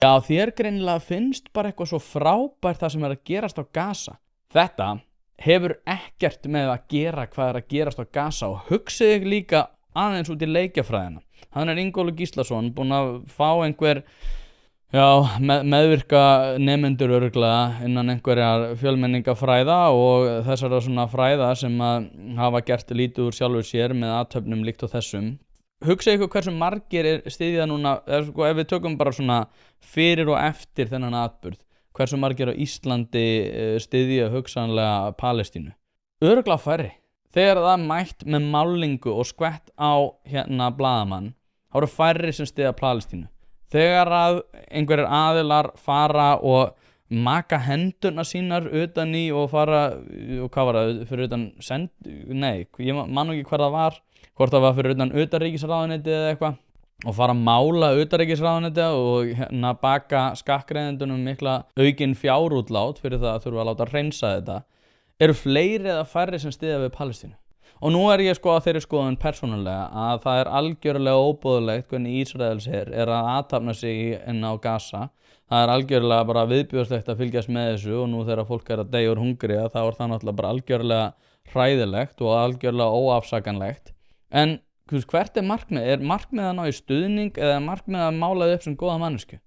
Já, þér greinilega finnst bara eitthvað svo frábært það sem er að gerast á Gaza. Þetta hefur ekkert með að gera hvað er að gerast á Gaza og hugsið líka aðeins út í leikjafræðina. Hann er Ingólfur Gíslason búinn að fá einhver meðvirka nemendur örugglega innan einhverjar fjölmenningafræða og þessara svona fræða sem að hafa gert lítið úr sjálfur sér með athöfnum líkt og þessum. Hugsið ykkur hversu margir styðja núna, ef við tökum bara svona fyrir og eftir þennan atburð, hversu margir á Íslandi styðja hugsanlega Palestínu. Örugglega færri. Þegar það er mætt með málingu og skvett á blaðamann, þá eru færri sem styðja Palestínu. Þegar að einhverjir aðilar fara og maka hendurna sínar utan í og fara, og hvað var það, fyrir utan ég man ekki hvað það var, hvort það var fyrir utan utanríkisráðuneytið eða eitthvað, og fara að mála utanríkisráðuneytið og baka skattgreiðendunum mikla aukin fjárútlát fyrir það að þurfa að láta hreinsa þetta, eru fleiri eða færri sem styðja við Palestínu. Og nú er ég að þeirri skoðun persónulega að það er algjörlega óboðlegt hvernig Ísraels er að athafna sig inn á Gaza. Það er algjörlega bara viðbjóðslegt að fylgjast með þessu og nú þegar fólk er að deyja úr hungri þá er það náttúrulega bara algjörlega hræðilegt og algjörlega óafsakanlegt. En hvert er markmið? Er markmið að ná í stuðning eða er markmið að mála þau upp sem góða manneskju?